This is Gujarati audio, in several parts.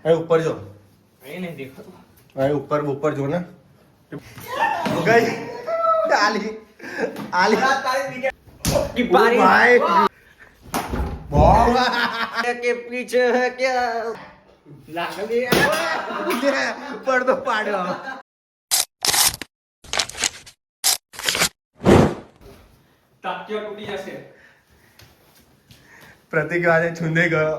अरे ऊपर जो ये नहीं देखो अरे ऊपर ऊपर जो ना गई आली आली कि बारी भाई के पीछे है क्या लागली પડદો પાડ્યો તાક્યો તૂટી જશે પ્રતિક આજે છુંદે ગયો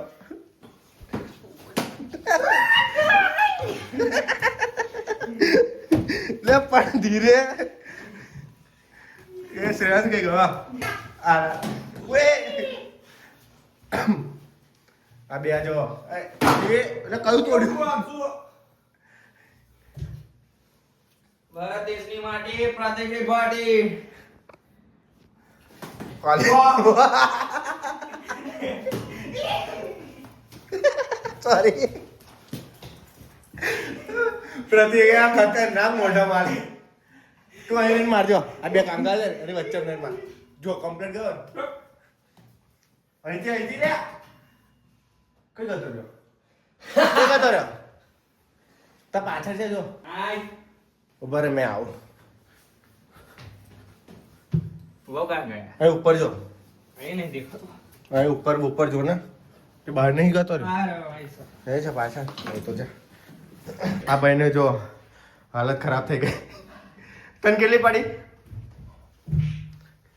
લે પણ ધીરે એ શ્રેયાસ કઈ ગયો આ ઓએ આ બે જો એ એટલે કયું તોડ્યું ભારત દેશની માટી પ્રદેશની ઘાટી સોરી પ્રતિક આ ખતરનાક મોઢા મારી તું અહીં મારજો આ બે કાંગા છે એની વચ્ચે નહીં માર જો કમ્પ્લીટ ગયો અહીંથી લે કઈ ગયો રહ્યો કઈ ગયો રહ્યો તા પાછળ છે જો આય ઉભા રે મેં આવું वो कहाँ गया અહીં ઉપર જો ये नहीं देखो અહીં ઉપર ઉપર જો ને તે બહાર નહીં ગયો રહ્યો आ रहा भाई साहब એ છે પાછળ એ તો છે આ ભાઈને જો હાલત ખરાબ થઈ ગઈ તને કેટલી પડી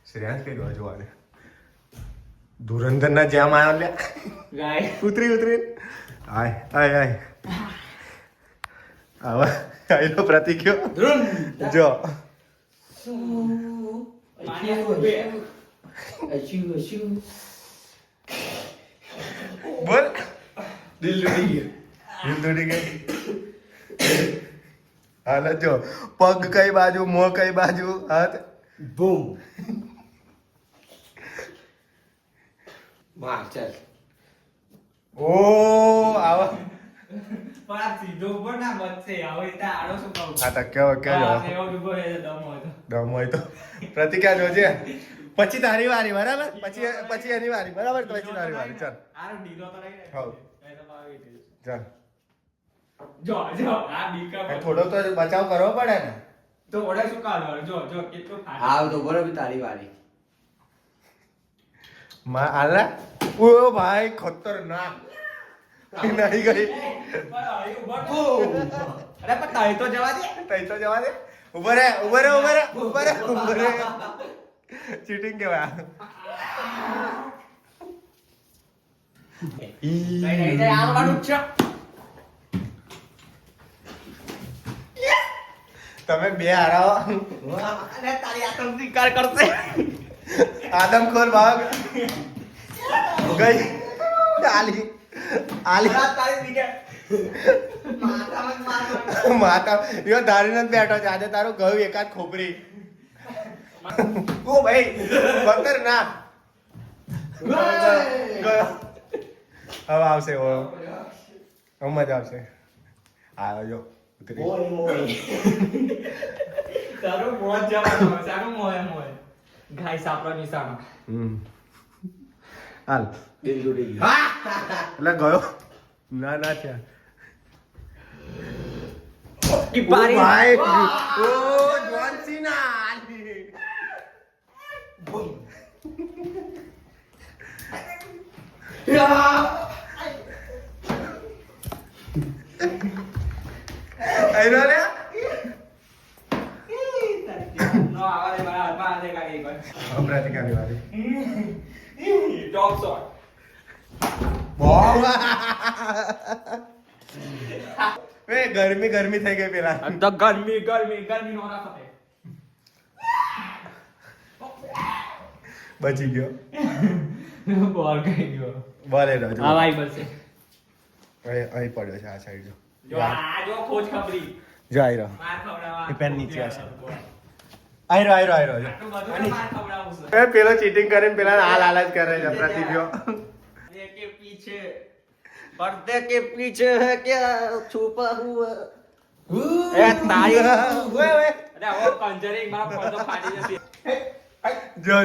શ્રેયાંશ કઈ ગયો જોવાને ધુરંધર ના જેમ આવ્યો લે गाय ઉતરી આય આય આય આવા આયલો પ્રતિક્યો જો पानी पे अशु अशु બોલ દિલ તૂટી ગઈ હાલત જો પગ કઈ બાજુ મોં કઈ બાજુ હાથ बूम मार चल ઓ આવા पर सीधो ऊपर ना मत से आओ इतना आड़ो सो कहूं આ તો કેવો કેવો एवो डूबो है दम हो तो દમ હોય તો પ્રતિક્રિયા જોજે પછી તારી વારી બરાબર પછી એની વારી બરાબર તો પછી તારી વારી ચાલ आरो ढीलो तो नहीं हाउ। नहीं तो पावी थी ચાલ जो जो आ बीका એ થોડો તો બચાવ કરવો પડે ને तो ओडा सु काढो जो जो कितो હા તો બરોબર તારી વારી આલા ઓ ભાઈ ખતરનાક નહીં ગઈ पर आई ऊपर अरे पर ताई तो जवा दे તઈ તો જવા દે ઉભો રે ચીટિંग કેવા नहीं नहीं नहीं आरो वाडू छ તમે બે હારાવો अरे तारी आतंक शिकार करते આદમખોર ભાગ ગઈ આલી तारी दिखे माता मत मार માતા યો ધારીને જ બેઠો છે આજે તારું ગયું એકાદ ખોપરી ઓ ભાઈ ખતરનાક ગયો હવે આવશે મજા આવશે આવ્યો જો ઉતરી ઓય મોય તારો મોજ જવાનો સાનો મોય મોય ગાય સાપરો નિશાનો હાલ દિલ તૂટી ગયું એટલે ગયો ના થયા की ઓ ભાઈ ઓ જોન સીના આઈનો રે नो आवाज मारा हाथ में आने का एक बार પ્રતિકાની વારી टॉप शॉट બોમ વે ગરમી થઈ ગઈ પેલા तो गर्मी गर्मी गर्मी नो रहा था બચી ગયો बॉल कहीं गयो બોલે રહ્યો हां भाई बस से અહીં પડ્યો છે આ સાઈડ જો जो आ जो खोज खबरी જો આઈ રહ્યો मार खवડાवा એ પેન નીચે હશે. આઈ રહ્યો જો આટલું બધું માર ખવડાવું છે એ પેલો ચીટિંગ કરીને પેલા હાલ જ કરે છે પ્રતિભ્યો पर्दे के पीछे पर्दे के पीछे है क्या छुपा हुआ ए तारी ઓય ઓય अरे वो कंजरिंग मारा पर्दो फाड़ी जती જો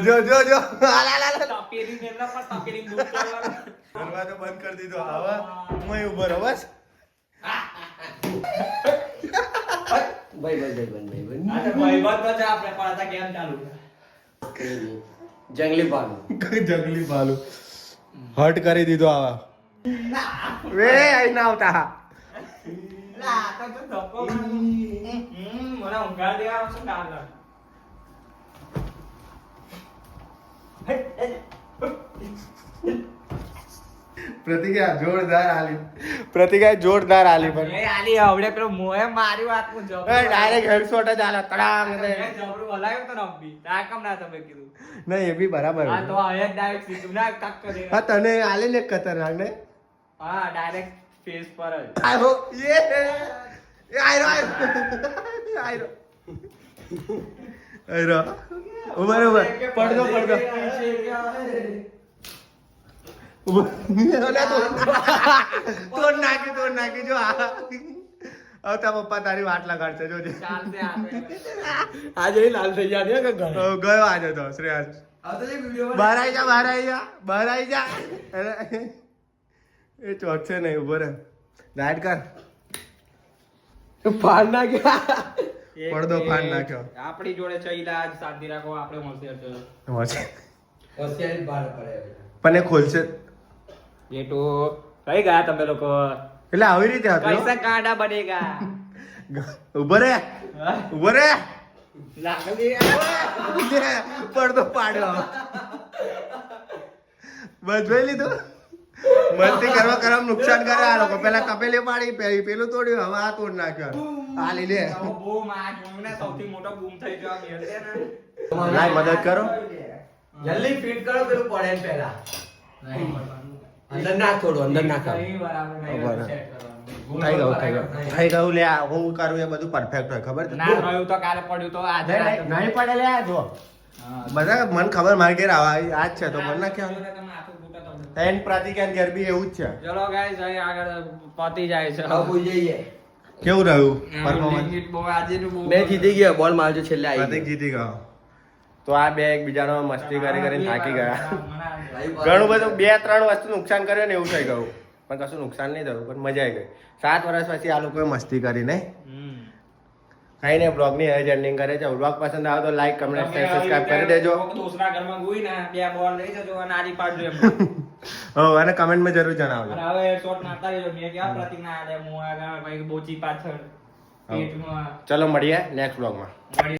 હાલ તપેરી નેલા પર તપેરી દૂર કરવાનો દરવાજો બંધ કરી દીધો હવે હું અહીં ઉભો રહો બસ ભાઈ આ તો ભાઈબંધ તો છે આપણે પણ आता કેમ ચાલુ જંગલી ભાલુ જંગલી ભાલુ હર્ટ કરી દીધો આવા વે અહીં ના આવતા લા આ તો ધક્કો મને ઊંઘાડી દેવાનો છે કાલ પ્રતિકા જોરદાર આલી પણ એ આલી આવડે પેલો મોએ માર્યું આત્મું જબ ડાયરેક્ટ હેડશોટ જ આલા તડાંગ ને જબરું હલાવ્યું તો નંબી તા કેમ ના તમે કીધું નહીં એ બી બરાબર આ તો આયા ડાયરેક્ટ સીધું ના કક કરી હા તને આલે ને ખતરનાક ને હા ડાયરેક્ટ ફેસ પર જ આયો એ આયરો બરોબર પડદો તોડ નાખી જો હવે તારા પપ્પા તારી વાટ લગાડશે જોજે ચાલશે આપણે આજે લાલ થઈ ગયા ને કે ગયો આજે તો શ્રેયાસ બહાર આવી જા એ ચોટશે નહીં ઉભો રે રાઈટ કર ફાડ ના ગયા પડદો ફાડ નાખ્યો આપણી જોડે ચઈલા આજ શાંતિ રાખો આપણે મળશે હોશિયારી બહાર પડે પણ એ ખોલશે ये तो कहीं गया तुम लोग को એટલે આવી રીતે હતું कैसा कांडा बनेगा ઉભો રે लागली પડદો પાડ્યો બસ જોઈ લીધું મસ્તી કરવા નુકસાન કરે આ લોકો પેલા તપેલી પાડી પેલું તોડ્યું હવે આ તોડ નાખ્યો આ લીધે બૂમ આ જોઈને સૌથી મોટો બૂમ થઈ ગયો મેળ છે ને લાય મદદ કરો જલ્દી ફિટ કરો પેલું પડે ને પહેલા અંદર નાખ થોડું અંદર નાખ નહીં બરાબર નહીં બરાબર. set કરવાનું. થઈ ગયું લે આ હું કરું એ બધું પરફેક્ટ હોય ખબર છે ના રહ્યું તો કાલે પડ્યું તો આજે રાતે. નહીં પડે લે આ જો હા. બધા મને ખબર મારે ઘેર આવા આજ છે તો મને ના ખ્યાલ તમે આખું ફૂટે તો. એન પ્રતિકાન ઘેર બી એવું જ છે ચલો ગાઈસ અહીં આગળ પતી જાય છે હવે ભૂલી જઈએ કેવું રહ્યું પરફોર્મન્સ લિમિટ બહુ આજેનું બહુ મેં જીતી ગયો બોલ મારજો છેલ્લે આવી પ્રતિક જીતી ગયો તો આ બે એકબીજાનો મસ્તી કરીને થાકી ગયા મને ઘણું બધું 2-3 વસ્તુ નુકસાન કર્યું ને એવું થઈ ગયું પણ કશું નુકસાન નહીં થયું પણ મજા આવી ગઈ 7 વર્ષ પછી આ લોકોએ મસ્તી કરી નહીં કઈ નહીં બ્લોગની હવે એન્ડિંગ કરે છે બ્લોગ પસંદ આવે તો લાઈક કમેન્ટ શેર સબસ્ક્રાઇબ કરી દેજો દોસરા ઘરમાં ગોઈ ને બે બોલ લઈ જજો અને આરી પાડજો એમ અને કમેન્ટમાં જરૂર જણાવજો અને હવે શોટ મારતા રહેજો મેં ક્યાં પ્રતિક ના આલે હું આગળ ભાઈ બોચી પાછળ પેટમાં ચલો મળીએ નેક્સ્ટ બ્લોગમાં મળી